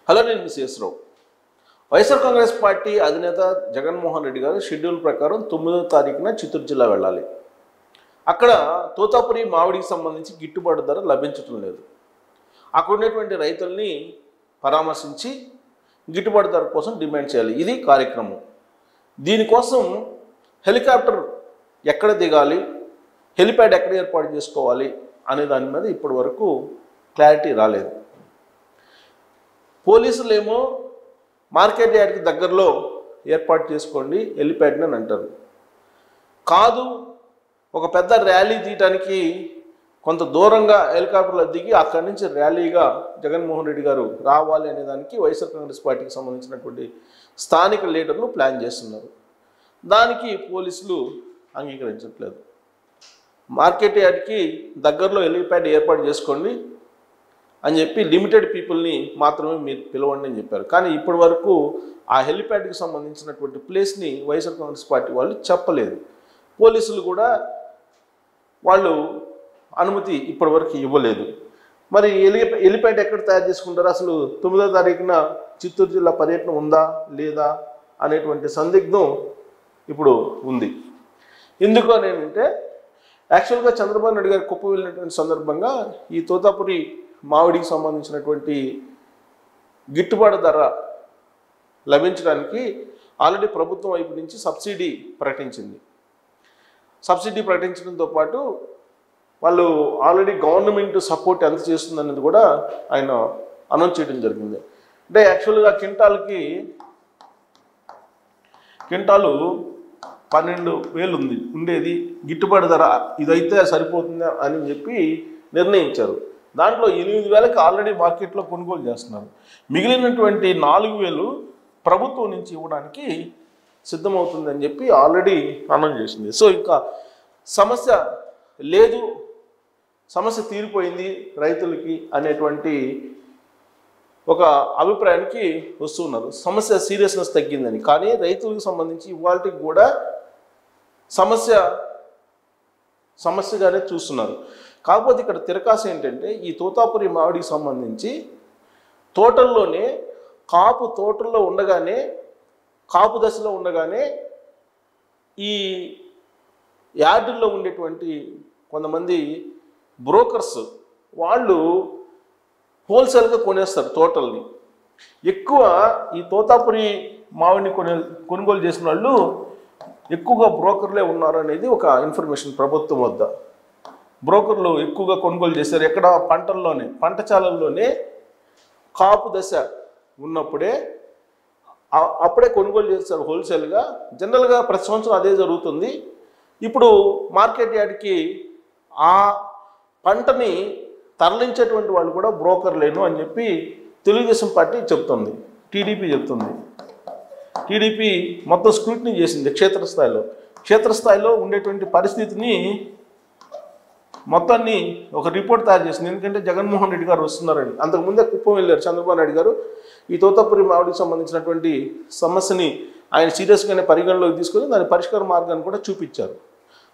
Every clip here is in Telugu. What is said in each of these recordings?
హలో, నేను మిస్ రావు. వైఎస్ఆర్ కాంగ్రెస్ పార్టీ అధినేత జగన్మోహన్ రెడ్డి గారు షెడ్యూల్ ప్రకారం 9వ తారీఖున చిత్తూరు జిల్లా వెళ్ళాలి. అక్కడ తోతాపురి మామిడికి సంబంధించి గిట్టుబాటు ధర లభించటం లేదు. అక్కడ ఉన్నటువంటి రైతుల్ని పరామర్శించి గిట్టుబాటు ధర కోసం డిమాండ్ చేయాలి. ఇది కార్యక్రమం. దీనికోసం హెలికాప్టర్ ఎక్కడ దిగాలి, హెలిప్యాడ్ ఎక్కడ ఏర్పాటు చేసుకోవాలి అనే దాని మీద ఇప్పటి వరకు క్లారిటీ రాలేదు. పోలీసులు ఏమో మార్కెట్ యార్డ్కి దగ్గరలో ఏర్పాటు చేసుకోండి హెలిప్యాడ్ని అని అంటారు. కాదు, ఒక పెద్ద ర్యాలీ తీయటానికి కొంత దూరంగా హెలికాప్టర్లో దిగి అక్కడి నుంచి ర్యాలీగా జగన్మోహన్ రెడ్డి గారు రావాలి అనే దానికి వైఎస్ఆర్ కాంగ్రెస్ పార్టీకి సంబంధించినటువంటి స్థానిక లీడర్లు ప్లాన్ చేస్తున్నారు. దానికి పోలీసులు అంగీకరించట్లేదు. మార్కెట్ యార్డ్కి దగ్గరలో హెలిప్యాడ్ ఏర్పాటు చేసుకోండి అని చెప్పి లిమిటెడ్ పీపుల్ని మాత్రమే మీరు పిలవండి అని చెప్పారు. కానీ ఇప్పటి వరకు ఆ హెలిప్యాడ్కి సంబంధించినటువంటి ప్లేస్ని వైఎస్ఆర్ కాంగ్రెస్ పార్టీ వాళ్ళు చెప్పలేదు. పోలీసులు కూడా వాళ్ళు అనుమతి ఇప్పటి వరకు ఇవ్వలేదు. మరి హెలిప్యాడ్ ఎక్కడ తయారు చేసుకుంటారు? అసలు 9వ తారీఖున చిత్తూరు జిల్లా పర్యటన ఉందా లేదా అనేటువంటి సందిగ్ధం ఇప్పుడు ఉంది. ఎందుకు అని అంటే, యాక్చువల్గా చంద్రబాబు నాయుడు గారు కుప్ప వెళ్ళినటువంటి సందర్భంగా ఈ తోతాపురి మామిడికి సంబంధించినటువంటి గిట్టుబాటు ధర లభించడానికి ఆల్రెడీ ప్రభుత్వం వైపు నుంచి సబ్సిడీ ప్రకటించింది. సబ్సిడీ ప్రకటించడంతో పాటు వాళ్ళు ఆల్రెడీ గవర్నమెంట్ సపోర్ట్ ఎంత చేస్తుందనేది కూడా ఆయన అనౌన్స్ చేయడం జరిగింది. అంటే యాక్చువల్గా క్వింటాలు 12,000 ఉండేది గిట్టుబాటు ధర, ఇదైతే సరిపోతుందా అని చెప్పి నిర్ణయించారు. దాంట్లో 8,000కి ఆల్రెడీ మార్కెట్లో కొనుగోలు చేస్తున్నారు. మిగిలినటువంటి 4,000 ప్రభుత్వం నుంచి ఇవ్వడానికి సిద్ధమవుతుందని చెప్పి ఆల్రెడీ అనౌన్స్ చేసింది. సో ఇంకా సమస్య లేదు, సమస్య తీరిపోయింది రైతులకి అనేటువంటి ఒక అభిప్రాయానికి వస్తున్నారు. సమస్య సీరియస్నెస్ తగ్గిందని. కానీ రైతులకు సంబంధించి ఇవాళకి కూడా సమస్యగానే చూస్తున్నారు. కాకపోతే ఇక్కడ తిరకాస ఏంటంటే, ఈ తోతాపురి మామిడికి సంబంధించి తోటల్లోనే తోటల్లో ఉండగానే కాపు దశలో ఉండగానే ఈ యార్డుల్లో ఉండేటువంటి కొంతమంది బ్రోకర్స్ వాళ్ళు హోల్సేల్గా కొనేస్తారు తోటల్ని. ఎక్కువ ఈ తోతాపురి మామిడిని కొనుగోలు చేసిన వాళ్ళు ఎక్కువగా బ్రోకర్లే ఉన్నారు అనేది ఒక ఇన్ఫర్మేషన్ ప్రభుత్వం వద్ద. బ్రోకర్లు ఎక్కువగా కొనుగోలు చేశారు. ఎక్కడ పంటచాలల్లోనే కాపు దశ ఉన్నప్పుడే అప్పుడే కొనుగోలు చేస్తారు హోల్సేల్గా. జనరల్గా ప్రతి సంవత్సరం అదే జరుగుతుంది. ఇప్పుడు మార్కెట్ యార్డ్కి ఆ పంటని తరలించేటువంటి వాళ్ళు కూడా బ్రోకర్లేను అని చెప్పి తెలుగుదేశం పార్టీ చెప్తుంది, టీడీపీ చెప్తుంది. టీడీపీ మొత్తం స్క్రూటినీ చేసింది క్షేత్రస్థాయిలో ఉండేటువంటి పరిస్థితిని మొత్తాన్ని ఒక రిపోర్ట్ తయారు చేసింది. ఎందుకంటే జగన్మోహన్ రెడ్డి గారు వస్తున్నారని. అంతకుముందే కుప్పం వెళ్ళారు చంద్రబాబు నాయుడు గారు. ఈ తోతాపురి మామిడికి సంబంధించినటువంటి సమస్యని ఆయన సీరియస్గానే పరిగణలోకి తీసుకొని దాని పరిష్కార మార్గాన్ని కూడా చూపించారు.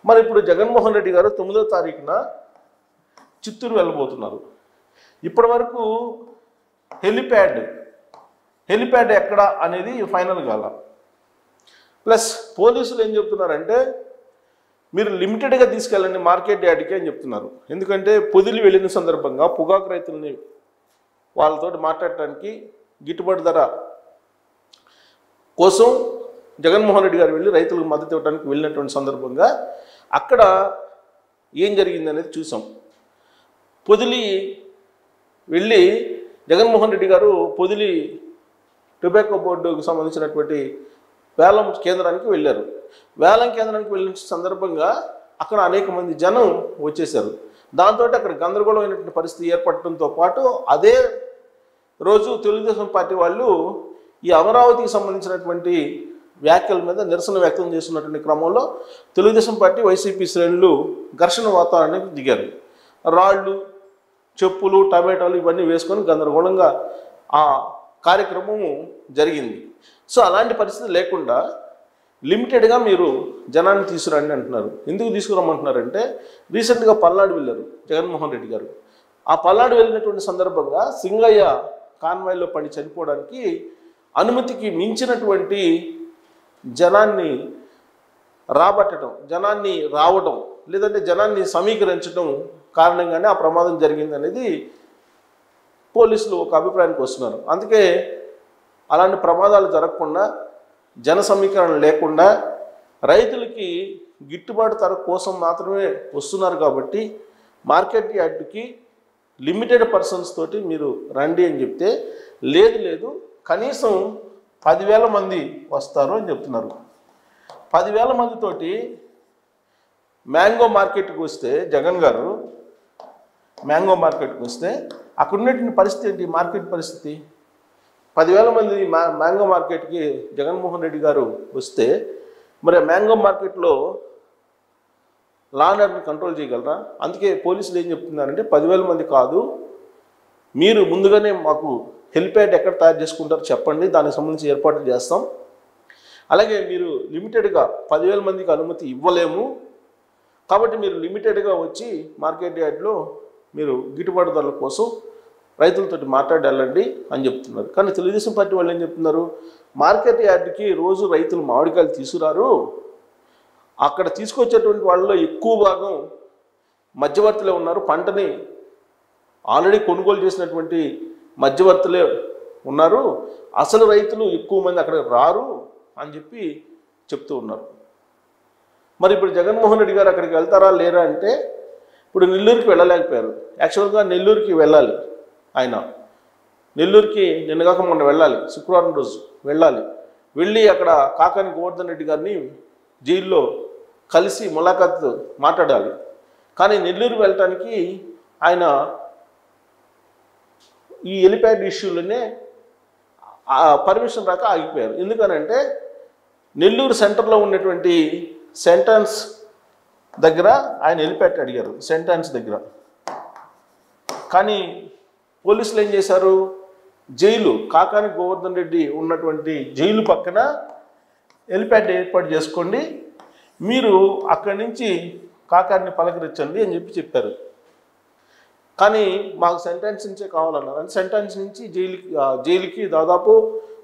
మరి ఇప్పుడు జగన్మోహన్ రెడ్డి గారు 9వ తారీఖున చిత్తూరు వెళ్ళబోతున్నారు. ఇప్పటి వరకు హెలిప్యాడ్ ఎక్కడ అనేది ఫైనల్ కాల. ప్లస్ పోలీసులు ఏం చెప్తున్నారంటే, మీరు లిమిటెడ్గా తీసుకెళ్ళండి మార్కెట్ యార్డ్కి అని చెప్తున్నారు. ఎందుకంటే పొదిలి వెళ్ళిన సందర్భంగా పొగాకు రైతుల్ని వాళ్ళతో మాట్లాడటానికి గిట్టుబాటు ధర కోసం జగన్మోహన్ రెడ్డి గారు వెళ్ళి రైతులకు మద్దతు ఇవ్వడానికి వెళ్ళినటువంటి సందర్భంగా అక్కడ ఏం జరిగింది అనేది చూసాం. పొదిలి వెళ్ళి జగన్మోహన్ రెడ్డి గారు పొదిలి టొబాకో బోర్డుకు సంబంధించినటువంటి వేలం కేంద్రానికి వెళ్ళారు. వేలం కేంద్రానికి వెళ్ళిన సందర్భంగా అక్కడ అనేక మంది జనం వచ్చేసారు. దాంతో అక్కడ గందరగోళమైనటువంటి పరిస్థితి ఏర్పడటంతో పాటు అదే రోజు తెలుగుదేశం పార్టీ వాళ్ళు ఈ అమరావతికి సంబంధించినటువంటి వ్యాఖ్యల మీద నిరసన వ్యక్తం చేస్తున్నటువంటి క్రమంలో తెలుగుదేశం పార్టీ వైసీపీ శ్రేణులు ఘర్షణ వాతావరణానికి దిగారు. రాళ్ళు, చెప్పులు, టమాటాలు ఇవన్నీ వేసుకొని గందరగోళంగా ఆ కార్యక్రమం జరిగింది. సో అలాంటి పరిస్థితి లేకుండా లిమిటెడ్గా మీరు జనాన్ని తీసుకురండి అంటున్నారు. ఎందుకు తీసుకురమ్మంటున్నారంటే, రీసెంట్గా పల్నాడు వెళ్ళారు జగన్మోహన్ రెడ్డి గారు. ఆ పల్నాడు వెళ్ళినటువంటి సందర్భంగా సింగయ్య కాన్వాయ్లో పడి చనిపోవడానికి అనుమతికి మించినటువంటి జనాన్ని రాబట్టడం, జనాన్ని రావడం, లేదంటే జనాన్ని సమీకరించడం కారణంగానే ఆ ప్రమాదం జరిగింది అనేది పోలీసులు ఒక అభిప్రాయానికి వస్తున్నారు. అందుకే అలాంటి ప్రమాదాలు జరగకుండా, జన సమీకరణ లేకుండా రైతులకి గిట్టుబాటు ధర కోసం మాత్రమే వస్తున్నారు కాబట్టి మార్కెట్ యార్డ్కి లిమిటెడ్ పర్సన్స్ తోటి మీరు రండి అని చెప్తే లేదు కనీసం 10,000 మంది వస్తారు అని చెప్తున్నారు. 10,000 మందితోటి మ్యాంగో మార్కెట్కి వస్తే, జగన్ గారు మ్యాంగో మార్కెట్కి వస్తే అక్కడ ఉన్నటువంటి పరిస్థితి ఏంటి? మార్కెట్ పరిస్థితి 10,000 మంది మ్యాంగో మార్కెట్కి జగన్మోహన్ రెడ్డి గారు వస్తే మరి మ్యాంగో మార్కెట్లో లా అండ్ ఆర్డర్ని కంట్రోల్ చేయగలరా? అందుకే పోలీసులు ఏం చెప్తున్నారంటే 10,000 మంది కాదు, మీరు ముందుగానే మాకు హెలిప్యాడ్ ఎక్కడ తయారు చేసుకుంటారో చెప్పండి, దానికి సంబంధించి ఏర్పాట్లు చేస్తాం. అలాగే మీరు లిమిటెడ్గా 10,000 మందికి అనుమతి ఇవ్వలేము కాబట్టి మీరు లిమిటెడ్గా వచ్చి మార్కెట్ యార్డ్లో మీరు గిట్టుబాటు ధరల కోసం రైతులతో మాట్లాడి వెళ్ళండి అని చెప్తున్నారు. కానీ తెలుగుదేశం పార్టీ వాళ్ళు ఏం చెప్తున్నారు? మార్కెట్ యార్డ్కి రోజు రైతులు మామిడికాయలు తీసుకురారు, అక్కడ తీసుకొచ్చేటువంటి వాళ్ళలో ఎక్కువ భాగం మధ్యవర్తులే ఉన్నారు, పంటని ఆల్రెడీ కొనుగోలు చేసినటువంటి మధ్యవర్తులే ఉన్నారు, అసలు రైతులు ఎక్కువ మంది అక్కడ రారు అని చెప్పి చెప్తూ ఉన్నారు. మరి ఇప్పుడు జగన్మోహన్ రెడ్డి గారు అక్కడికి వెళ్తారా లేరా అంటే, ఇప్పుడు నెల్లూరుకి వెళ్ళలేకపోయారు. యాక్చువల్గా నెల్లూరుకి వెళ్ళాలి, ఆయన నెల్లూరుకి నిన్నగాక మొన్న వెళ్ళాలి, శుక్రవారం రోజు వెళ్ళాలి. వెళ్ళి అక్కడ కాకాని గోవర్ధన్ రెడ్డి గారిని జైల్లో కలిసి ములాఖాత్ మాట్లాడాలి. కానీ నెల్లూరు వెళ్ళటానికి ఆయన ఈ హెలిప్యాడ్ ఇష్యూలోనే పర్మిషన్ రాక ఆగిపోయారు. ఎందుకనంటే నెల్లూరు సెంటర్లో ఉన్నటువంటి సెంటెన్స్ దగ్గర ఆయన హెలిప్యాడ్ అడిగారు, సెంటెన్స్ దగ్గర. కానీ పోలీసులు ఏం చేశారు? జైలు, కాకాని గోవర్ధన్ రెడ్డి ఉన్నటువంటి జైలు పక్కన హెలిప్యాడ్ ఏర్పాటు చేసుకోండి, మీరు అక్కడి నుంచి కాకాని పలకరించండి అని చెప్పారు. కానీ మాకు సెంటెన్స్ నుంచే కావాలన్నారు. అంటే సెంటెన్స్ నుంచి జైలుకి దాదాపు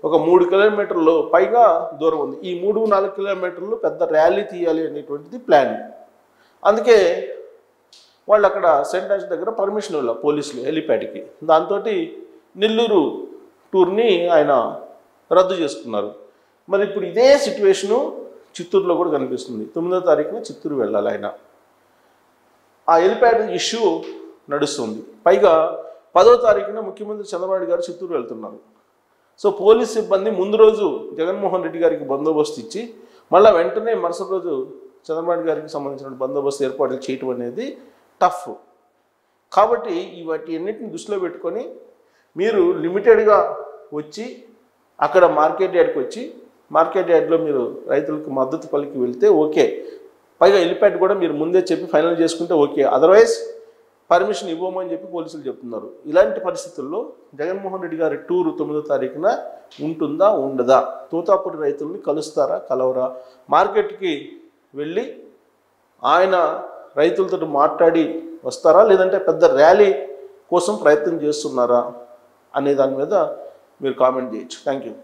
ఒక 3 కిలోమీటర్లు పైగా దూరం ఉంది. ఈ 3-4 కిలోమీటర్లు పెద్ద ర్యాలీ తీయాలి అనేటువంటిది ప్లాన్. అందుకే వాళ్ళు అక్కడ సెంటెన్స్ దగ్గర పర్మిషన్ ఇవ్వాలి పోలీసులు హెలిప్యాడ్కి. దాంతో నెల్లూరు టూర్ని ఆయన రద్దు చేసుకున్నారు. మరి ఇప్పుడు ఇదే సిచ్యువేషను చిత్తూరులో కూడా కనిపిస్తుంది. 9వ తారీఖున చిత్తూరు వెళ్ళాలి ఆయన. ఆ హెలిప్యాడ్ ఇష్యూ నడుస్తుంది. పైగా 10వ తారీఖున ముఖ్యమంత్రి చంద్రబాబు నాయుడు గారు చిత్తూరు వెళ్తున్నారు. సో పోలీస్ సిబ్బంది ముందు రోజు జగన్మోహన్ రెడ్డి గారికి బందోబస్తు ఇచ్చి మళ్ళీ వెంటనే మరుసటి రోజు చంద్రబాబు నాయుడు గారికి సంబంధించిన బందోబస్తు ఏర్పాట్లు చేయటం అనేది టఫ్. కాబట్టి వాటి అన్నింటిని దృష్టిలో పెట్టుకొని మీరు లిమిటెడ్గా వచ్చి అక్కడ మార్కెట్ యార్డ్కి వచ్చి మార్కెట్ యార్డ్లో మీరు రైతులకు మద్దతు పలికి వెళ్తే ఓకే. పైగా హెలిప్యాడ్ కూడా మీరు ముందే చెప్పి ఫైనల్ చేసుకుంటే ఓకే. అదర్వైజ్ పర్మిషన్ ఇవ్వమని చెప్పి పోలీసులు చెప్తున్నారు. ఇలాంటి పరిస్థితుల్లో జగన్మోహన్ రెడ్డి గారి టూరు 9వ తారీఖున ఉంటుందా ఉండదా? తోతాపురి రైతుల్ని కలుస్తారా కలవరా? మార్కెట్కి వెళ్ళి ఆయన రైతులతో మాట్లాడి వస్తారా, లేదంటే పెద్ద ర్యాలీ కోసం ప్రయత్నం చేస్తున్నారా అనే దాని మీద మీరు కామెంట్ చేయొచ్చు. Thank you.